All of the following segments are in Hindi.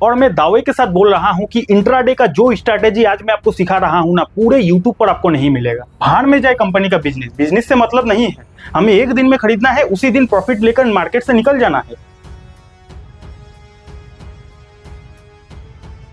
और मैं दावे के साथ बोल रहा हूं कि इंट्राडे का जो स्ट्रैटेजी आज मैं आपको सिखा रहा हूं ना, पूरे यूट्यूब पर आपको नहीं मिलेगा। भाड़ में जाए कंपनी का बिजनेस, बिजनेस से मतलब नहीं है। हमें एक दिन में खरीदना है, उसी दिन प्रॉफिट लेकर मार्केट से निकल जाना है।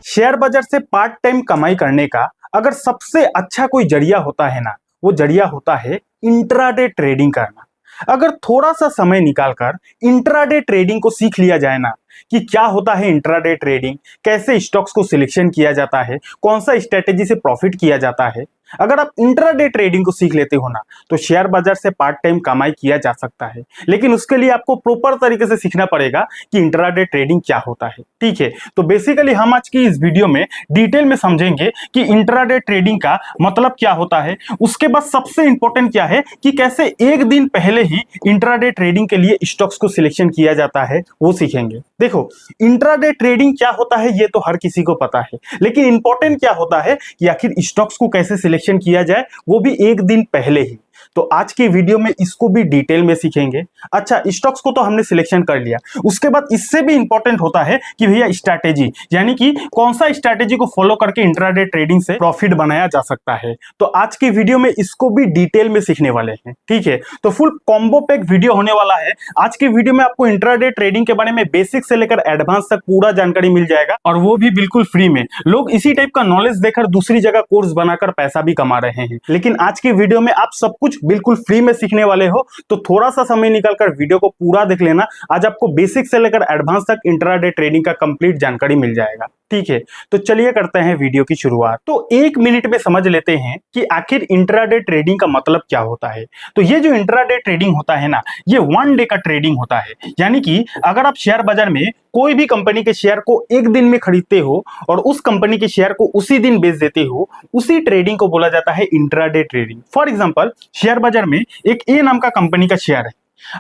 शेयर बाजार से पार्ट टाइम कमाई करने का अगर सबसे अच्छा कोई जरिया होता है ना, वो जरिया होता है इंट्राडे ट्रेडिंग करना। अगर थोड़ा सा समय निकालकर इंट्राडे ट्रेडिंग को सीख लिया जाए ना, कि क्या होता है इंट्राडे ट्रेडिंग, कैसे स्टॉक्स को सिलेक्शन किया जाता है, कौन सा स्ट्रेटेजी से प्रॉफिट किया जाता है, अगर आप इंट्राडे ट्रेडिंग को सीख लेते हो ना, तो शेयर बाजार से पार्ट टाइम कमाई किया जा सकता है। लेकिन उसके लिए आपको प्रॉपर तरीके से सीखना पड़ेगा कि इंट्राडे ट्रेडिंग क्या होता है। ठीक है, तो बेसिकली हम आज की इस वीडियो में डिटेल में समझेंगे कि इंट्राडे ट्रेडिंग का मतलब क्या होता है। उसके बाद सबसे इंपॉर्टेंट क्या है कि कैसे एक दिन पहले ही इंट्राडे ट्रेडिंग के लिए स्टॉक्स को सिलेक्शन किया जाता है, वो सीखेंगे। देखो, इंट्राडे ट्रेडिंग क्या होता है ये तो हर किसी को पता है, लेकिन इंपॉर्टेंट क्या होता है कि आखिर स्टॉक्स को कैसे सिलेक्शन किया जाए, वो भी एक दिन पहले ही। तो आज की वीडियो में इसको भी डिटेल में सीखेंगे। अच्छा, स्टॉक्स को तो हमने सिलेक्शन कर लिया, उसके बाद इससे भी इंपॉर्टेंट होता है कि भैया स्ट्रैटेजी, यानी कि कौन सा स्ट्रैटेजी को फॉलो करके इंट्राडे ट्रेडिंग से प्रॉफिट बनाया जा सकता है। तो आज की वीडियो में इसको भी डिटेल में सीखने वाले हैं। ठीक है, तो फुल कॉम्बो पैक वीडियो होने वाला है। आज की वीडियो में आपको इंट्राडे ट्रेडिंग के बारे में बेसिक से लेकर एडवांस तक पूरा जानकारी मिल जाएगा, और वो भी बिल्कुल फ्री में। लोग इसी टाइप का नॉलेज देकर दूसरी जगह कोर्स बनाकर पैसा भी कमा रहे हैं, लेकिन आज की वीडियो में आप सब कुछ बिल्कुल फ्री में सीखने वाले हो। तो थोड़ा सा समय निकालकर वीडियो को पूरा देख लेना। आज आपको बेसिक से लेकर एडवांस तक इंट्राडे ट्रेडिंग का कंप्लीट जानकारी मिल जाएगा। ठीक है, तो चलिए करते हैं वीडियो की शुरुआत। तो एक मिनट में समझ लेते हैं कि आखिर इंट्राडे ट्रेडिंग का मतलब क्या होता है। तो ये जो इंट्राडे ट्रेडिंग होता है ना, ये वन डे का ट्रेडिंग होता है। यानी कि अगर आप शेयर बाजार में कोई भी कंपनी के शेयर को एक दिन में खरीदते हो और उस कंपनी के शेयर को उसी दिन बेच देते हो, उसी ट्रेडिंग को बोला जाता है intraday trading. For example, share बाजार में एक ए नाम का कंपनी का शेयर है।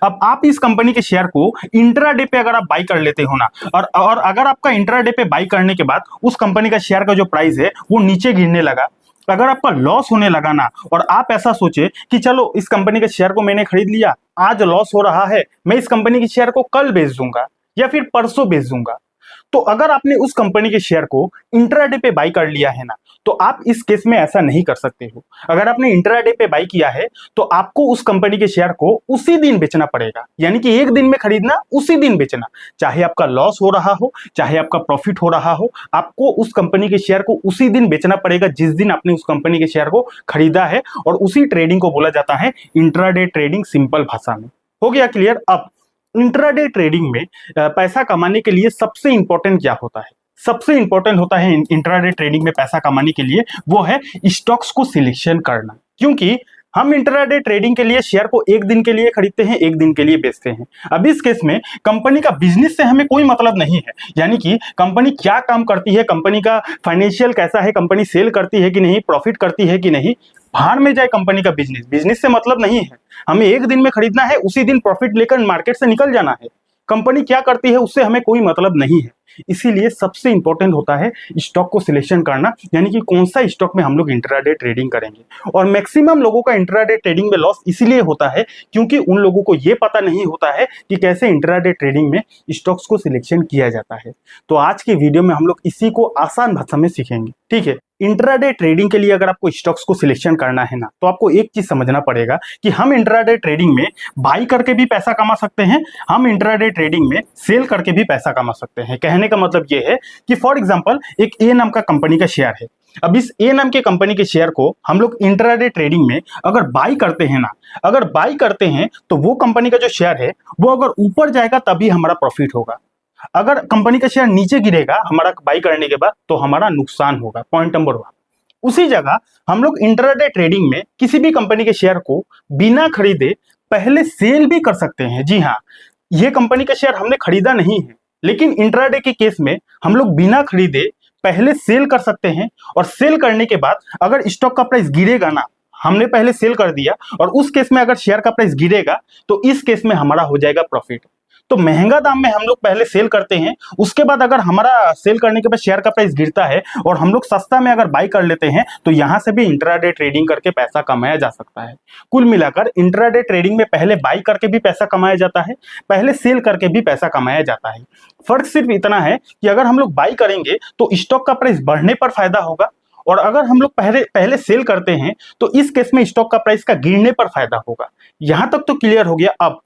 अब आप इस कंपनी के शेयर को इंट्राडे पे अगर आप बाई कर लेते हो ना, और अगर आपका इंट्राडे पे बाई करने के बाद उस कंपनी का शेयर का जो प्राइस है वो नीचे गिरने लगा, अगर आपका लॉस होने लगा ना, और आप ऐसा सोचे कि चलो इस कंपनी के शेयर को मैंने खरीद लिया, आज लॉस हो रहा है, मैं इस कंपनी के शेयर को कल बेच दूंगा या फिर परसों बेच दूंगा, तो अगर आपने उस कंपनी के शेयर को इंट्राडे पे बाई कर लिया है ना, तो आप इस केस में ऐसा नहीं कर सकते हो। अगर आपने इंट्राडे पे बाई किया है तो आपको उस कंपनी के शेयर को उसी दिन बेचना पड़ेगा, यानी कि एक दिन में खरीदना, उसी दिन बेचना। चाहे आपका लॉस हो रहा हो, चाहे आपका प्रॉफिट हो रहा हो, आपको उस कंपनी के शेयर को उसी दिन बेचना पड़ेगा जिस दिन आपने उस कंपनी के शेयर को खरीदा है, और उसी ट्रेडिंग को बोला जाता है इंट्राडे ट्रेडिंग, सिंपल भाषा में। हो गया क्लियर? अब इंट्राडे ट्रेडिंग में पैसा कमाने के लिए सबसे इंपॉर्टेंट क्या होता है? सबसे इंपॉर्टेंट होता है इंट्राडे ट्रेडिंग में पैसा कमाने के लिए, वो है स्टॉक्स को सिलेक्शन करना। क्योंकि हम इंट्राडे ट्रेडिंग के लिए शेयर को एक दिन के लिए खरीदते हैं, एक दिन के लिए बेचते हैं। अब इस केस में कंपनी का बिजनेस से हमें कोई मतलब नहीं है, यानी कि कंपनी क्या काम करती है, कंपनी का फाइनेंशियल कैसा है, कंपनी सेल करती है कि नहीं, प्रॉफिट करती है कि नहीं, भाड़ में जाए कंपनी का बिजनेस, बिजनेस से मतलब नहीं है। हमें एक दिन में खरीदना है, उसी दिन प्रॉफिट लेकर मार्केट से निकल जाना है। कंपनी क्या करती है उससे हमें कोई मतलब नहीं है। इसीलिए सबसे इंपॉर्टेंट होता है स्टॉक को सिलेक्शन करना, यानी कि कौन सा स्टॉक में हम लोग इंट्राडे ट्रेडिंग करेंगे। और मैक्सिमम लोगों का इंट्राडे ट्रेडिंग में लॉस इसीलिए होता है क्योंकि उन लोगों को यह पता नहीं होता है कि कैसे इंट्राडे ट्रेडिंग में स्टॉक्स को सिलेक्शन किया जाता है। तो आज की वीडियो में हम लोग इसी को आसान भाषा में सीखेंगे। ठीक है, इंट्राडे ट्रेडिंग के लिए अगर आपको स्टॉक्स को सिलेक्शन करना है ना, तो आपको एक चीज समझना पड़ेगा कि हम इंट्राडे ट्रेडिंग में बाई करके भी पैसा कमा सकते हैं, हम इंट्राडे ट्रेडिंग में सेल करके भी पैसा कमा सकते हैं। कहने का मतलब ये है कि फॉर एग्जांपल, एक ए नाम का कंपनी का शेयर है। अब इस ए नाम के कंपनी के शेयर को हम लोग इंट्राडे ट्रेडिंग में अगर बाई करते हैं ना, अगर बाई करते हैं तो वो कंपनी का जो शेयर है वो अगर ऊपर जाएगा तभी हमारा प्रॉफिट होगा। अगर कंपनी का शेयर नीचे गिरेगा हमारा बाई करने के बाद, तो हमारा नुकसान होगा। Point number 1। उसी जगह हम लोग इंट्राडे ट्रेडिंग में किसी भी कंपनी के शेयर को बिना खरीदे पहले सेल भी कर सकते हैं। जी हाँ, ये कंपनी का शेयर हमने खरीदा नहीं है, लेकिन इंट्राडे के केस में हम लोग बिना खरीदे पहले सेल कर सकते हैं, और सेल करने के बाद अगर स्टॉक का प्राइस गिरेगा ना, हमने पहले सेल कर दिया और उस केस में अगर शेयर का प्राइस गिरेगा तो इस केस में हमारा हो जाएगा प्रॉफिट। तो महंगा दाम में हम लोग पहले सेल करते हैं, उसके बाद अगर हमारा सेल करने के बाद शेयर का प्राइस गिरता है और हम लोग सस्ता में अगर बाई कर लेते हैं तो यहां से भी इंट्राडे ट्रेडिंग करके पैसा कमाया जा सकता है। कुल मिलाकर इंट्राडे ट्रेडिंग में पहले बाई करके भी पैसा कमाया जाता है, पहले सेल करके भी पैसा कमाया जाता है। फर्क सिर्फ इतना है कि अगर हम लोग बाई करेंगे तो स्टॉक का प्राइस बढ़ने पर फायदा होगा, और अगर हम लोग पहले पहले सेल करते हैं तो इस केस में स्टॉक का प्राइस का गिरने पर फायदा होगा। यहां तक तो क्लियर हो गया। अब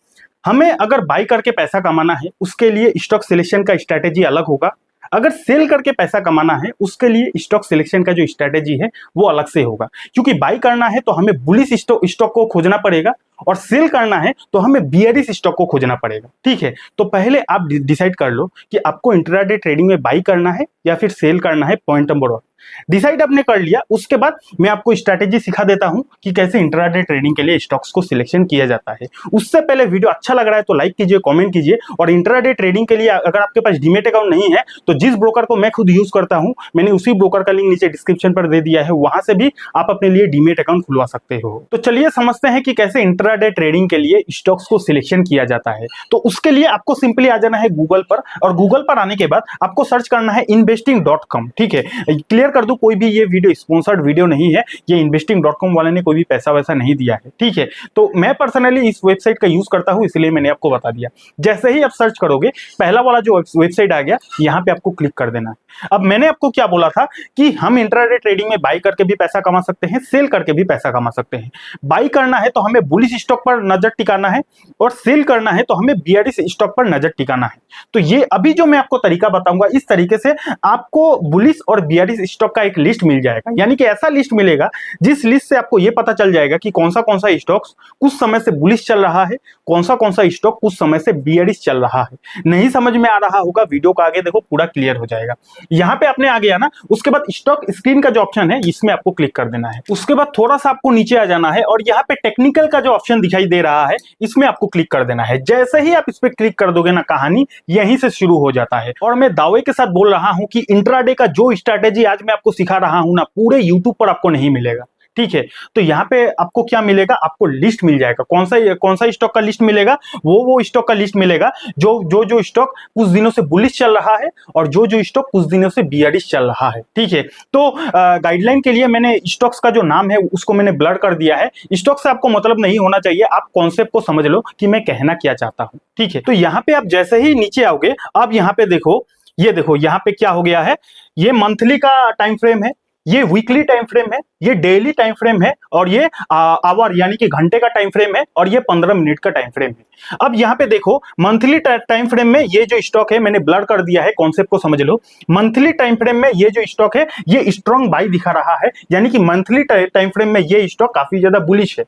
हमें अगर बाई करके पैसा कमाना है उसके लिए स्टॉक सिलेक्शन का स्ट्रैटेजी अलग होगा, अगर सेल करके पैसा कमाना है उसके लिए स्टॉक सिलेक्शन का जो स्ट्रैटेजी है वो अलग से होगा। क्योंकि बाई करना है तो हमें बुलिश स्टॉक को खोजना पड़ेगा और सेल करना है तो हमें बियरिश स्टॉक को खोजना पड़ेगा। ठीक है, तो पहले आप डिसाइड कर लो कि आपको इंट्राडे ट्रेडिंग में बाई करना है या फिर सेल करना है। पॉइंट नंबर 1 डिसाइड आपने कर लिया, उसके बाद मैं आपको स्ट्रैटेजी सिखा देता हूं कि कैसे इंट्राडे ट्रेडिंग के लिए स्टॉक्स को सिलेक्शन किया जाता है। उससे पहले वीडियो अच्छा लग रहा है तो लाइक कीजिए, कमेंट कीजिए, और इंट्राडे ट्रेडिंग के लिए अगर आपके पास डीमैट अकाउंट नहीं है तो जिस ब्रोकर को मैं खुद यूज करता हूं मैंने उसी ब्रोकर का लिंक नीचे डिस्क्रिप्शन पर दे दिया है, वहां से भी आप अपने लिए डीमैट अकाउंट खुलवा सकते हो। तो चलिए समझते हैं कि कैसे इंट्राडे ट्रेडिंग के लिए स्टॉक्स को सिलेक्शन किया जाता है। तो उसके लिए आपको सिंपली आ जाना है गूगल पर, और गूगल पर आने के बाद आपको सर्च करना है investing.com। ठीक है, क्लियर कर दूं, कोई भी ये वीडियो स्पॉन्सर्ड वीडियो नहीं है, ये investing.com वाले ने कोई भी पैसा वैसा नहीं दिया है। ठीक है, तो मैं पर्सनली इस वेबसाइट का यूज करता हूं इसलिए मैंने आपको बता दिया। जैसे ही आप सर्च करोगे पहला वाला जो वेबसाइट आ गया यहां पे आपको क्लिक कर देना है। अब मैंने आपको क्या बोला था कि हम इंट्राडे ट्रेडिंग में बाई करके भी पैसा कमा सकते हैं, सेल करके भी पैसा कमा सकते हैं। बाई करना है तो हमें बुलिश स्टॉक पर नजर टिकाना है, और सेल करना है तो हमें बियरिश स्टॉक पर नजर टिकाना है। तो ये अभी जो मैं आपको तरीका बताऊंगा इस तरीके से आपको बुलिश और बियरिश स्टॉक का एक लिस्ट मिल जाएगा, यानी कि ऐसा लिस्ट मिलेगा जिस लिस्ट से आपको ये पता चल जाएगा कि कौन सा स्टॉक कुछ समय से बुलिश चल रहा है, कौन सा स्टॉक कुछ समय से बियरिश चल रहा है। नहीं समझ में आ रहा होगा, वीडियो का आगे देखो पूरा क्लियर हो जाएगा। यहां पे आपने आ गया ना, उसके बाद स्टॉक स्क्रीन का जो ऑप्शन है इसमें आपको क्लिक कर देना है। उसके बाद थोड़ा सा आपको नीचे आ जाना है और यहाँ पे टेक्निकल का जो ऑप्शन दिखाई दे रहा है इसमें आपको क्लिक कर देना है। जैसे ही आप इस पे क्लिक कर दोगे ना, कहानी यहीं से शुरू हो जाता है। और मैं दावे के साथ बोल रहा हूं कि इंट्राडे का जो स्ट्रैटेजी आज मैं आपको सिखा रहा हूं ना, पूरे यूट्यूब पर आपको नहीं मिलेगा। ठीक है, तो यहाँ पे आपको क्या मिलेगा, आपको लिस्ट मिल जाएगा। कौन सा स्टॉक का लिस्ट मिलेगा, वो स्टॉक का लिस्ट मिलेगा जो स्टॉक कुछ दिनों से बुलिश चल रहा है और जो स्टॉक कुछ दिनों से बियरिश चल रहा है। ठीक है, तो गाइडलाइन के लिए मैंने स्टॉक्स का जो नाम है उसको मैंने ब्लर कर दिया है। स्टॉक से आपको मतलब नहीं होना चाहिए, आप कॉन्सेप्ट को समझ लो कि मैं कहना क्या चाहता हूं। ठीक है, तो यहाँ पे आप जैसे ही नीचे आओगे, अब यहाँ पे देखो, ये देखो यहाँ पे क्या हो गया है, ये मंथली का टाइम फ्रेम है, ये वीकली टाइम फ्रेम है, ये डेली टाइम फ्रेम है, और ये आवर यानी कि घंटे का टाइम फ्रेम है, और ये 15 मिनट का टाइम फ्रेम है। अब यहाँ पे देखो मंथली टाइम फ्रेम में ये जो स्टॉक है मैंने ब्लर कर दिया है, कॉन्सेप्ट को समझ लो। मंथली टाइम फ्रेम में ये जो स्टॉक है ये स्ट्रॉन्ग बाई दिखा रहा है, यानी कि मंथली टाइम फ्रेम में ये स्टॉक काफी ज्यादा बुलिश है।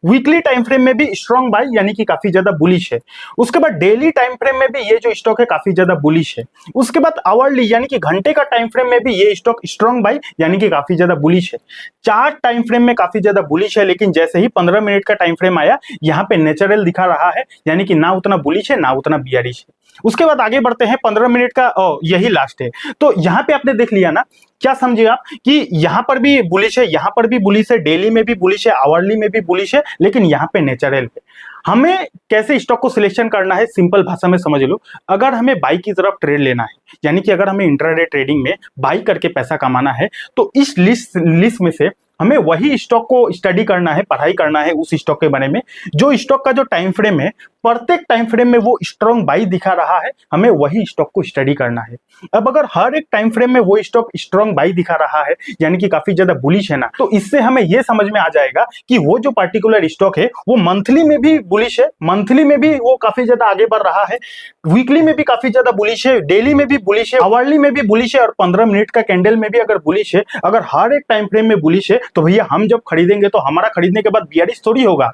वीकली टाइम फ्रेम में भी स्ट्रॉन्ग बाई यानी कि काफी ज्यादा बुलिश है। उसके बाद डेली टाइम फ्रेम में भी ये जो स्टॉक है काफी ज्यादा बुलिश है। उसके बाद आवरली यानी कि घंटे का टाइम फ्रेम में भी ये स्टॉक स्ट्रॉन्ग बाई यानी कि काफी ज्यादा बुलिश है। चार्ट टाइम फ्रेम में काफी ज्यादा बुलिश है, लेकिन जैसे ही 15 मिनट का टाइम फ्रेम आया यहाँ पे नेचुरल दिखा रहा है, यानी कि ना उतना बुलिश है ना उतना बियरिश है। उसके बाद आगे बढ़ते हैं, 15 मिनट का यही लास्ट है। तो यहाँ पे आपने देख लिया ना, क्या समझे आप कि यहाँ पर भी बुलिश है, यहाँ पर भी बुलिश है, डेली में भी बुलिश है, आवरली में भी बुलिश है, लेकिन यहाँ पे नेचुरल है। हमें कैसे स्टॉक को सिलेक्शन करना है, सिंपल भाषा में समझ लो। अगर हमें बाई की तरफ ट्रेड लेना है, यानी कि अगर हमें इंट्राडे ट्रेडिंग में बाई करके पैसा कमाना है, तो इस लिस्ट में से हमें वही स्टॉक को स्टडी करना है, पढ़ाई करना है उस स्टॉक के बारे में जो स्टॉक का जो टाइम फ्रेम है, प्रत्येक टाइम फ्रेम में वो स्ट्रॉन्ग बाई दिखा रहा है, हमें वही स्टॉक को स्टडी करना है। अब अगर हर एक टाइम फ्रेम में वो स्टॉक स्ट्रॉन्ग बाई दिखा रहा है यानी कि काफी ज्यादा बुलिश है ना, तो इससे हमें यह समझ में आ जाएगा कि वो जो पर्टिकुलर स्टॉक है वो मंथली में भी बुलिश है, मंथली में भी वो काफी ज्यादा आगे बढ़ रहा है, वीकली में भी काफी ज्यादा बुलिश है, डेली में भी बुलिश है, आवरली में भी बुलिश है, और 15 मिनट का कैंडल में भी अगर बुलिश है। अगर हर एक टाइम फ्रेम में बुलिश है तो भैया हम जब खरीदेंगे तो हमारा खरीदने के बाद बियरिश थोड़ी होगा।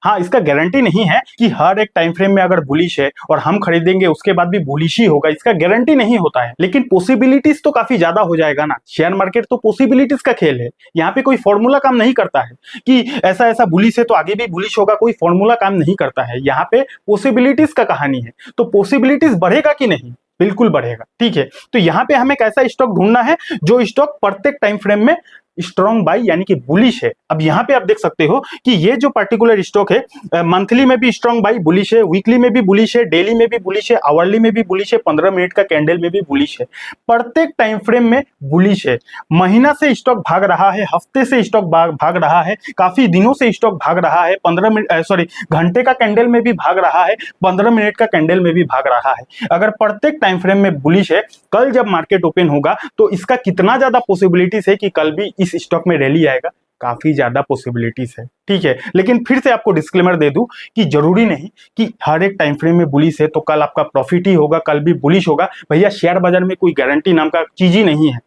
हाँ, इसका गारंटी नहीं है कि हर एक टाइम फ्रेम में अगर बुलिश है और हम खरीदेंगे उसके बाद भी बुलिश ही होगा, इसका गारंटी नहीं होता है, लेकिन पॉसिबिलिटीज तो काफी ज्यादा हो जाएगा ना। शेयर मार्केट तो पॉसिबिलिटीज का खेल है, यहाँ पे कोई फॉर्मूला काम नहीं करता है कि ऐसा ऐसा बुलिश है तो आगे भी बुलिश होगा, कोई फॉर्मूला काम नहीं करता है। यहाँ पे पॉसिबिलिटीज का कहानी है, तो पॉसिबिलिटीज बढ़ेगा कि नहीं, बिल्कुल बढ़ेगा। ठीक है, तो यहाँ पे हमें कैसा स्टॉक ढूंढना है, जो स्टॉक प्रत्येक टाइम फ्रेम में स्ट्रॉन्ग बाई यानी कि बुलिश है। अब यहाँ पे आप देख सकते हो कि ये जो पर्टिकुलर स्टॉक है मंथली में भी स्ट्रॉन्ग बाई बुलिश है, वीकली में भी बुलिश है, डेली में भी बुलिश है, आवरली में भी बुलिश है, 15 मिनट का कैंडल में भी बुलिश है, प्रत्येक टाइम फ्रेम में बुलिश है। महीना से स्टॉक भाग रहा है, हफ्ते से स्टॉक भाग रहा है, काफी दिनों से स्टॉक भाग रहा है, 15 मिनट घंटे का कैंडल में भी भाग रहा है, 15 मिनट का कैंडल में भी भाग रहा है। अगर प्रत्येक टाइम फ्रेम में बुलिश है, कल जब मार्केट ओपन होगा तो इसका कितना ज्यादा पॉसिबिलिटीज है कि कल भी इस स्टॉक में रैली आएगा, काफी ज्यादा पॉसिबिलिटीज है। ठीक है, लेकिन फिर से आपको डिस्क्लेमर दे दूं कि जरूरी नहीं कि हर एक टाइम फ्रेम में बुलिश है तो कल आपका प्रॉफिट ही होगा, कल भी बुलिश होगा। भैया शेयर बाजार में कोई गारंटी नाम का चीज ही नहीं है,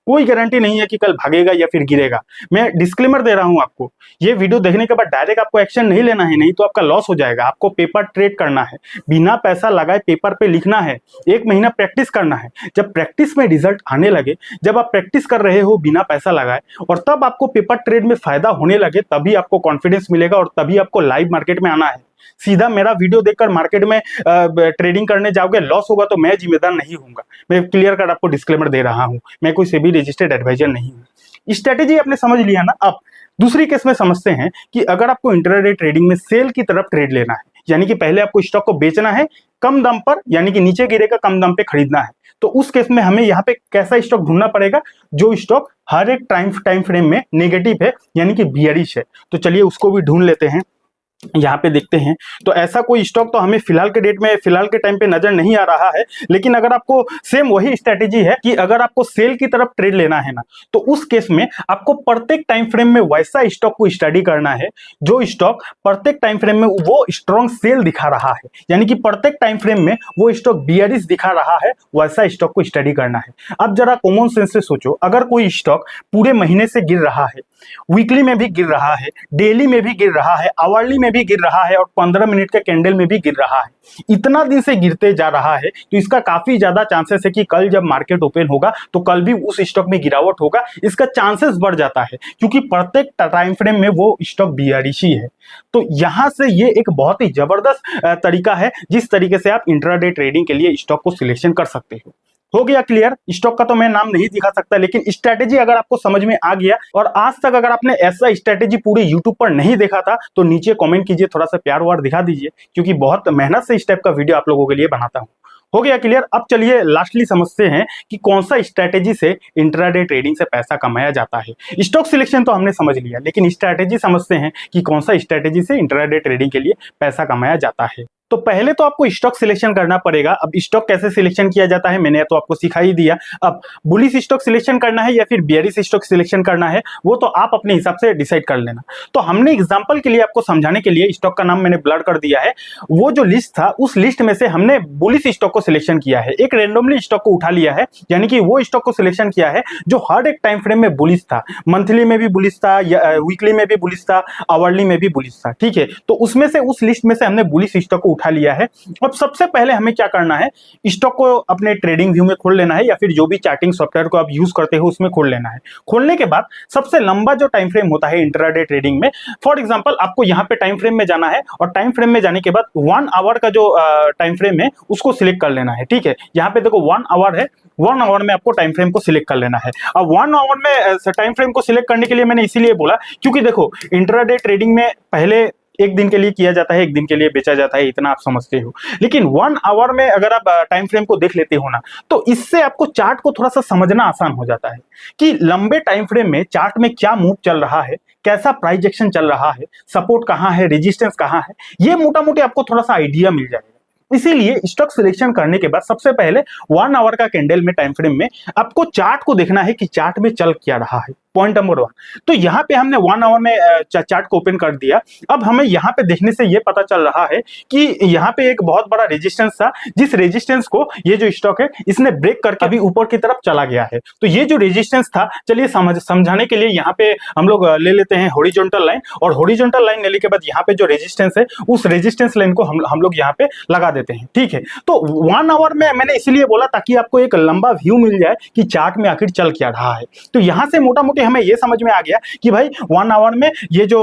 कोई गारंटी नहीं है कि कल भागेगा या फिर गिरेगा। मैं डिस्क्लेमर दे रहा हूं आपको, ये वीडियो देखने के बाद डायरेक्ट आपको एक्शन नहीं लेना है, नहीं तो आपका लॉस हो जाएगा। आपको पेपर ट्रेड करना है, बिना पैसा लगाए पेपर पे लिखना है, 1 महीना प्रैक्टिस करना है। जब प्रैक्टिस में रिजल्ट आने लगे, जब आप प्रैक्टिस कर रहे हो बिना पैसा लगाए और तब आपको पेपर ट्रेड में फायदा होने लगे, तभी आपको कॉन्फिडेंस मिलेगा और तभी आपको लाइव मार्केट में आना है। सीधा मेरा वीडियो देखकर मार्केट में ट्रेडिंग करने जाओगे, लॉस होगा तो मैं जिम्मेदार नहीं हूंगा। मैं क्लियर कट आपको डिस्क्लेमर दे रहा हूं, मैं कोई सेबी रजिस्टर्ड एडवाइजर नहीं हूं। स्ट्रेटेजी आपने समझ लिया ना। अब दूसरी केस में समझते हैं कि अगर आपको इंट्राडे ट्रेडिंग में सेल की तरफ ट्रेड लेना है, यानी कि पहले आपको स्टॉक को बेचना है कम दाम पर, यानी कि नीचे गिरेगा कम दाम पे खरीदना है, तो उस केस में हमें यहाँ पे कैसा स्टॉक ढूंढना पड़ेगा, जो स्टॉक हर एक टाइम फ्रेम में नेगेटिव है यानी कि बियरिश है। तो चलिए उसको भी ढूंढ लेते हैं, यहाँ पे देखते हैं। तो ऐसा कोई स्टॉक तो हमें फिलहाल के डेट में, फिलहाल के टाइम पे नजर नहीं आ रहा है, लेकिन अगर आपको सेम वही स्ट्रेटेजी है कि अगर आपको सेल की तरफ ट्रेड लेना है ना, तो उस केस में आपको प्रत्येक टाइम फ्रेम में वैसा स्टॉक को स्टडी करना है जो स्टॉक प्रत्येक टाइम फ्रेम में वो स्ट्रॉन्ग सेल दिखा रहा है, यानी कि प्रत्येक टाइम फ्रेम में वो स्टॉक बियरिश दिखा रहा है, वैसा स्टॉक को स्टडी करना है। अब जरा कॉमन सेंस से सोचो, अगर कोई स्टॉक पूरे महीने से गिर रहा है, वीकली में भी गिर रहा है, डेली में भी गिर रहा है, आवरली में भी गिर रहा है और 15 मिनट के कैंडल में भी गिर रहा है, इतना दिन से गिरते जा रहा है, तो इसका काफी ज्यादा चांसेस है कि कल जब मार्केट ओपन होगा तो कल भी उस स्टॉक में गिरावट होगा। इसका चांसेस बढ़ जाता है क्योंकि प्रत्येक टाइम फ्रेम में वो स्टॉक बियरिश ही है। तो यहां से ये एक बहुत ही जबरदस्त तरीका है जिस तरीके से आप इंट्राडे ट्रेडिंग के लिए स्टॉक को सिलेक्शन कर सकते हो गया क्लियर। स्टॉक का तो मैं नाम नहीं दिखा सकता, लेकिन स्ट्रेटेजी अगर आपको समझ में आ गया और आज तक अगर आपने ऐसा स्ट्रेटेजी पूरे यूट्यूब पर नहीं देखा था तो नीचे कमेंट कीजिए, थोड़ा सा प्यार वार दिखा दीजिए, क्योंकि बहुत मेहनत से इस टाइप का वीडियो आप लोगों के लिए बनाता हूं। हो गया क्लियर। अब चलिए लास्टली समझते हैं कि कौन सा स्ट्रेटेजी से इंट्राडे ट्रेडिंग से पैसा कमाया जाता है। स्टॉक सिलेक्शन तो हमने समझ लिया, लेकिन स्ट्रेटेजी समझते हैं कि कौन सा स्ट्रेटेजी से इंट्राडे ट्रेडिंग के लिए पैसा कमाया जाता है। तो पहले तो आपको स्टॉक सिलेक्शन करना पड़ेगा। अब स्टॉक कैसे सिलेक्शन किया जाता है मैंने तो आपको सिखा ही दिया। अब बुलिश स्टॉक सिलेक्शन करना है या फिर बेयरिश स्टॉक सिलेक्शन करना है वो तो आप अपने हिसाब से डिसाइड कर लेना। तो हमने एग्जांपल के लिए आपको समझाने के लिए स्टॉक का नाम मैंने ब्लर कर दिया है। वो जो लिस्ट था उस लिस्ट में से हमने बुलिश स्टॉक को सिलेक्शन किया है, एक रेंडमली स्टॉक को उठा लिया है, यानी कि वो स्टॉक को सिलेक्शन किया है जो हर एक टाइम फ्रेम में बुलिश था, मंथली में भी बुलिश था, वीकली में भी बुलिश था, आवरली में भी बुलिश था। ठीक है, तो उसमें से उस लिस्ट में से हमने बुलिश स्टॉक को उठा लिया है। अब सबसे पहले हमें क्या करना है, स्टॉक को अपने ट्रेडिंग व्यू में खोल लेना है या फिर जो भी चार्टिंग सॉफ्टवेयर को आप यूज करते हो उसमें खोल लेना है। खोलने के बाद सबसे लंबा जो टाइम फ्रेम होता है इंट्राडे ट्रेडिंग में, फॉर एग्जांपल आपको यहां पे टाइम फ्रेम में जाना है और टाइम फ्रेम में जाने के बाद 1 आवर का जो टाइम फ्रेम है उसको सिलेक्ट कर लेना है। ठीक है, यहाँ पे देखो 1 आवर है, 1 आवर में आपको टाइम फ्रेम को सिलेक्ट कर लेना है। अब 1 आवर में टाइम फ्रेम को सिलेक्ट करने के लिए मैंने इसीलिए बोला क्योंकि देखो इंट्राडे ट्रेडिंग में पहले एक दिन के लिए किया जाता है, एक दिन के लिए बेचा जाता है, इतना आप समझते हो, लेकिन 1 आवर में अगर आप टाइम फ्रेम को देख लेते हो ना तो इससे आपको चार्ट को थोड़ा सा समझना आसान हो जाता है कि लंबे टाइम फ्रेम में चार्ट में क्या मूव चल रहा है, कैसा प्राइस एक्शन चल रहा है, सपोर्ट कहां है, रेजिस्टेंस कहां है, ये मोटा मोटी आपको थोड़ा सा आइडिया मिल जाएगा। इसीलिए स्टॉक सिलेक्शन करने के बाद सबसे पहले 1 आवर का कैंडल में टाइम फ्रेम में आपको चार्ट को देखना है कि चार्ट में चल क्या रहा है, पॉइंट नंबर 1। तो यहाँ पे हमने 1 आवर में चार्ट को ओपन कर दिया। अब हमें यहाँ पे देखने से ये पता चल रहा है कि यहाँ पे एक बहुत बड़ा रेजिस्टेंस था, जिस रेजिस्टेंस को ये जो स्टॉक है इसने ब्रेक करके अभी ऊपर की तरफ चला गया है। तो ये जो रेजिस्टेंस था, चलिए समझाने के लिए यहाँ पे हम लोग ले लेते हैं हॉरिजॉन्टल लाइन, और हॉरिजॉन्टल लाइन लेने के बाद यहाँ पे जो रेजिस्टेंस है उस रेजिस्टेंस लाइन को हम लोग यहाँ पे लगा देते हैं। ठीक है, तो 1 आवर में मैंने इसलिए बोला ताकि आपको एक लंबा व्यू मिल जाए कि चार्ट में आखिर चल क्या रहा है। तो यहाँ से मोटा मोटी हमें ये समझ में आ गया कि भाई 1 आवर में ये जो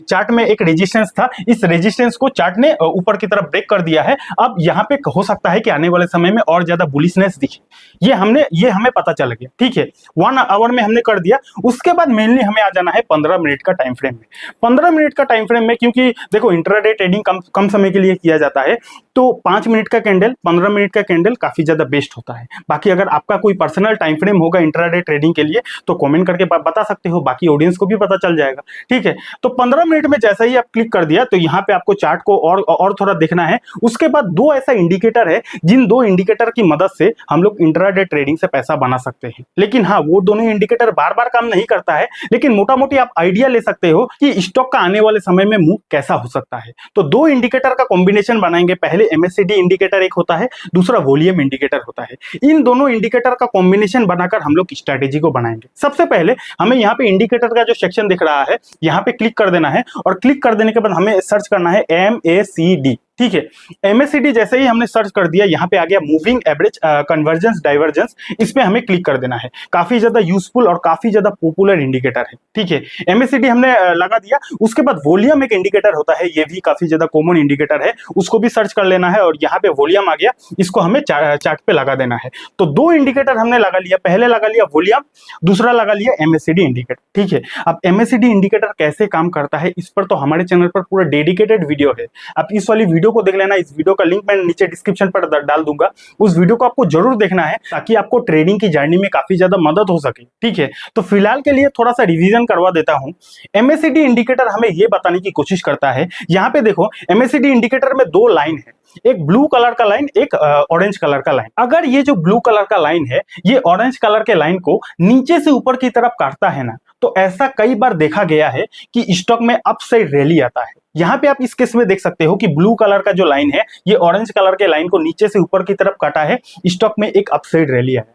चार्ट में एक रेजिस्टेंस था, इस रेजिस्टेंस को चार्ट ने ऊपर की तरफ ब्रेक कर दिया है। अब यहाँ पे हो सकता है कि आने वाले समय में और ज्यादा बुलिशनेस दिखे, ये हमें पता चल गया। ठीक है, 1 आवर में हमने कर दिया। उसके बाद मेनली हमें आ जाना है 15 मिनट का टाइम फ्रेम में। 15 मिनट का टाइम फ्रेम में, क्योंकि देखो इंट्राडे ट्रेडिंग कम समय के लिए किया जाता है, तो 5 मिनट का कैंडल, 15 मिनट का कैंडल काफी ज्यादा बेस्ट होता है। बाकी अगर आपका कोई पर्सनल टाइम फ्रेम होगा इंट्राडे ट्रेडिंग के लिए तो कमेंट करके बता सकते हो, बाकी ऑडियंस को भी पता चल जाएगा। ठीक है, तो 15 मिनट में जैसा ही आप क्लिक कर दिया तो यहाँ पे आपको चार्ट को और थोड़ा देखना है। उसके बाद 2 ऐसा इंडिकेटर है जिन 2 इंडिकेटर की मदद से हम लोग इंट्राडे ट्रेडिंग से पैसा बना सकते हैं। लेकिन हाँ, वो दोनों इंडिकेटर बार बार काम नहीं करता है, लेकिन मोटा मोटी आप आइडिया ले सकते हो कि स्टॉक का आने वाले समय में मूव कैसा हो सकता है। तो 2 इंडिकेटर का कॉम्बिनेशन बनाएंगे। पहले MACD इंडिकेटर एक होता है, दूसरा वॉल्यूम इंडिकेटर होता है। इन दोनों इंडिकेटर का कॉम्बिनेशन बनाकर हम लोग स्ट्रेटेजी को बनाएंगे। सबसे पहले हमें यहाँ पे इंडिकेटर का जो सेक्शन दिख रहा है यहाँ पे क्लिक कर देना है, और क्लिक कर देने के बाद हमें सर्च करना है MACD। ठीक है, MACD जैसे ही हमने सर्च कर दिया, यहाँ पे आ गया मूविंग एवरेज कन्वर्जेंस डाइवर्जेंस, इस पे हमें क्लिक कर देना है। काफी ज्यादा यूजफुल और काफी ज्यादा पॉपुलर इंडिकेटर है। ठीक है, MACD हमने लगा दिया। उसके बाद वॉल्यूम एक इंडिकेटर होता है, ये भी काफी ज्यादा कॉमन इंडिकेटर है, उसको भी सर्च कर लेना है, और यहाँ पे वॉल्यूम आ गया, इसको हमें चार्ट पे लगा देना है। तो 2 इंडिकेटर हमने लगा लिया, पहले लगा लिया वॉल्यूम, दूसरा लगा लिया MACD इंडिकेटर। ठीक है, अब MACD इंडिकेटर कैसे काम करता है इस पर तो हमारे चैनल पर पूरा डेडिकेटेड वीडियो है। आप इस वाली वीडियो को देख लेना, इस वीडियो का लिंक मैं नीचे डिस्क्रिप्शन पर डाल दूंगा, उस वीडियो को आपको जरूर देखना है ताकि आपको ट्रेडिंग की जर्नी में काफी ज्यादा मदद हो सके। ठीक है, तो फिलहाल के लिए थोड़ा सा रिवीजन करवा देता हूं। MACD इंडिकेटर हमें यह बताने की कोशिश करता है, यहां पे देखो MACD इंडिकेटर में 2 लाइन है, एक ब्लू कलर का लाइन, एक ऑरेंज कलर का लाइन। अगर ये जो ब्लू कलर का लाइन है ये ऑरेंज कलर के लाइन को नीचे से ऊपर की तरफ काटता है ना, तो ऐसा कई बार देखा गया है कि स्टॉक में अपसाइड रैली आता है। यहाँ पे आप इस केस में देख सकते हो कि ब्लू कलर का जो लाइन है ये ऑरेंज कलर के लाइन को नीचे से ऊपर की तरफ काटा है, स्टॉक में एक अपसाइड रैली है।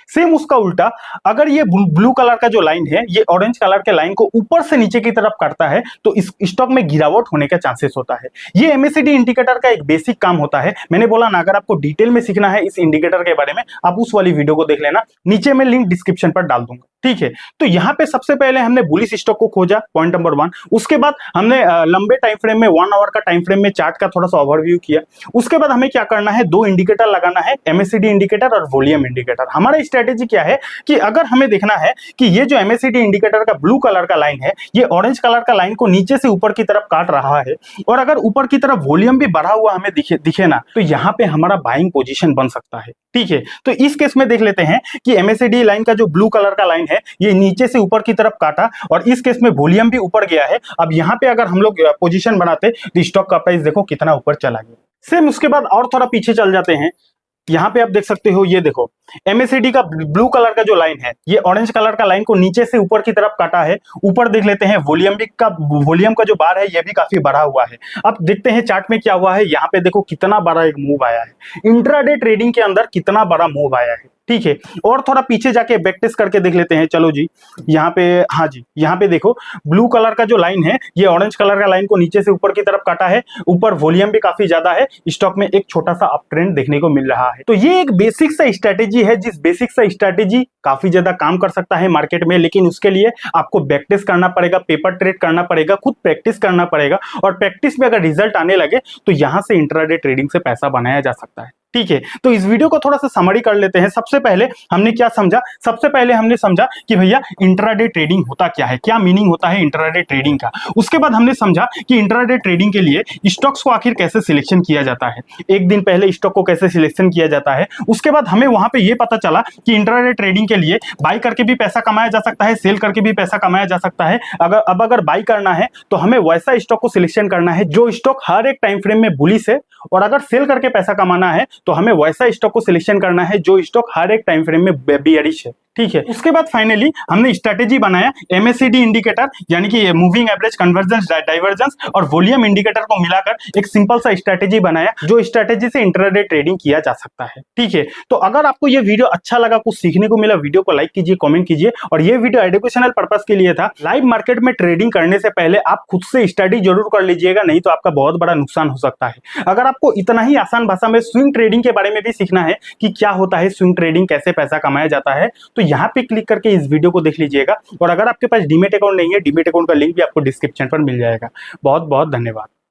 सेम उसका उल्टा, अगर ये ब्लू कलर का जो लाइन है ये ऑरेंज कलर के लाइन को ऊपर से नीचे की तरफ काटता है तो इस स्टॉक में गिरावट होने का चांसेस होता है। ये MACD इंडिकेटर का एक बेसिक काम होता है। मैंने बोला ना, अगर आपको डिटेल में सीखना है इस इंडिकेटर के बारे में, आप उस वाली वीडियो को देख लेना, नीचे मैं लिंक डिस्क्रिप्शन पर डाल दूंगा। ठीक है, तो यहाँ पे सबसे पहले हमने बुलिश स्टॉक को खोजा, पॉइंट नंबर 1। उसके बाद हमने लंबे टाइम फ्रेम में 1 आवर का टाइम फ्रेम में चार्ट का थोड़ा सा ओवरव्यू किया। उसके बाद हमें क्या करना है, 2 इंडिकेटर लगाना है, MACD इंडिकेटर और वॉल्यूम इंडिकेटर। हमारा स्ट्रेटेजी क्या है कि अगर हमें देखना है कि ये जो MACD इंडिकेटर का ब्लू कलर का लाइन है ये ऑरेंज कलर का लाइन को नीचे से ऊपर की तरफ काट रहा है, और अगर ऊपर की तरफ वॉल्यूम भी बढ़ा हुआ हमें दिखे ना, तो यहाँ पे हमारा बाइंग पोजीशन बन सकता है। ठीक है, तो इस केस में देख लेते हैं कि MACD लाइन का जो ब्लू कलर का लाइन है ये नीचे से ऊपर की तरफ काटा, और इस केस में वॉल्यूम भी ऊपर गया है। अब यहाँ पे अगर हम लोग पोजीशन बनाते तो स्टॉक का प्राइस देखो कितना ऊपर चला गया। सेम उसके बाद और थोड़ा पीछे चल जाते हैं, यहाँ पे आप देख सकते हो, ये देखो MACD का ब्लू कलर का जो लाइन है ये ऑरेंज कलर का लाइन को नीचे से ऊपर की तरफ काटा है। ऊपर देख लेते हैं वॉल्यूम का जो बार है ये भी काफी बढ़ा हुआ है। अब देखते हैं चार्ट में क्या हुआ है। यहाँ पे देखो कितना बड़ा एक मूव आया है, इंट्राडे ट्रेडिंग के अंदर कितना बड़ा मूव आया है। ठीक है, और थोड़ा पीछे जाके बैक टेस्ट करके देख लेते हैं। चलो जी, यहाँ पे, हाँ जी, यहाँ पे देखो ब्लू कलर का जो लाइन है ये ऑरेंज कलर का लाइन को नीचे से ऊपर की तरफ काटा है, ऊपर वॉल्यूम भी काफी ज्यादा है, स्टॉक में एक छोटा सा अप ट्रेंड देखने को मिल रहा है। तो ये एक बेसिक सा स्ट्रेटेजी है, जिस बेसिक सा स्ट्रेटेजी काफी ज्यादा काम कर सकता है मार्केट में, लेकिन उसके लिए आपको बैक टेस्ट करना पड़ेगा, पेपर ट्रेड करना पड़ेगा, खुद प्रैक्टिस करना पड़ेगा, और प्रैक्टिस में अगर रिजल्ट आने लगे तो यहाँ से इंट्राडे ट्रेडिंग से पैसा बनाया जा सकता है। ठीक है, तो इस वीडियो को थोड़ा सा समरी कर लेते हैं। सबसे पहले हमने क्या समझा, सबसे पहले हमने समझा कि भैया इंट्राडे ट्रेडिंग होता क्या है, क्या मीनिंग होता है इंट्राडे ट्रेडिंग का। उसके बाद हमने समझा कि इंट्राडे ट्रेडिंग के लिए स्टॉक्स को आखिर कैसे सिलेक्शन किया जाता है, एक दिन पहले स्टॉक को कैसे सिलेक्शन किया जाता है। उसके बाद हमें वहां पे ये पता चला कि इंट्राडे ट्रेडिंग के लिए बाई करके भी पैसा कमाया जा सकता है, सेल करके भी पैसा कमाया जा सकता है। अगर बाई करना है तो हमें वैसा स्टॉक को सिलेक्शन करना है जो स्टॉक हर एक टाइम फ्रेम में बुलिश है, और अगर सेल करके पैसा कमाना है तो हमें वैसा स्टॉक को सिलेक्शन करना है जो स्टॉक हर एक टाइम फ्रेम में बेयरिश है। ठीक है, उसके बाद फाइनली हमने स्ट्रेटेजी बनाया, MACD इंडिकेटर यानी कि मूविंग एवरेज कन्वर्जेंस डाइवर्जेंस और वॉल्यूम इंडिकेटर को मिलाकर एक सिंपल सा स्ट्रेटेजी बनाया, जो स्ट्रेटेजी से इंट्राडे ट्रेडिंग किया जा सकता है। ठीक है, तो अगर आपको ये वीडियो अच्छा लगा, कुछ सीखने को मिला, वीडियो को लाइक कीजिए, कमेंट कीजिए। और ये वीडियो एजुकेशनल पर्पस के लिए था। लाइव मार्केट में ट्रेडिंग करने से पहले आप खुद से स्टडी जरूर कर लीजिएगा, नहीं तो आपका बहुत बड़ा नुकसान हो सकता है। अगर आपको इतना ही आसान भाषा में स्विंग ट्रेडिंग के बारे में भी सीखना है कि क्या होता है स्विंग ट्रेडिंग, कैसे पैसा कमाया जाता है, तो यहाँ पे क्लिक करके इस वीडियो को देख लीजिएगा। और अगर आपके पास डीमेट अकाउंट नहीं है, डीमेट अकाउंट का लिंक भी आपको डिस्क्रिप्शन पर मिल जाएगा। बहुत बहुत धन्यवाद।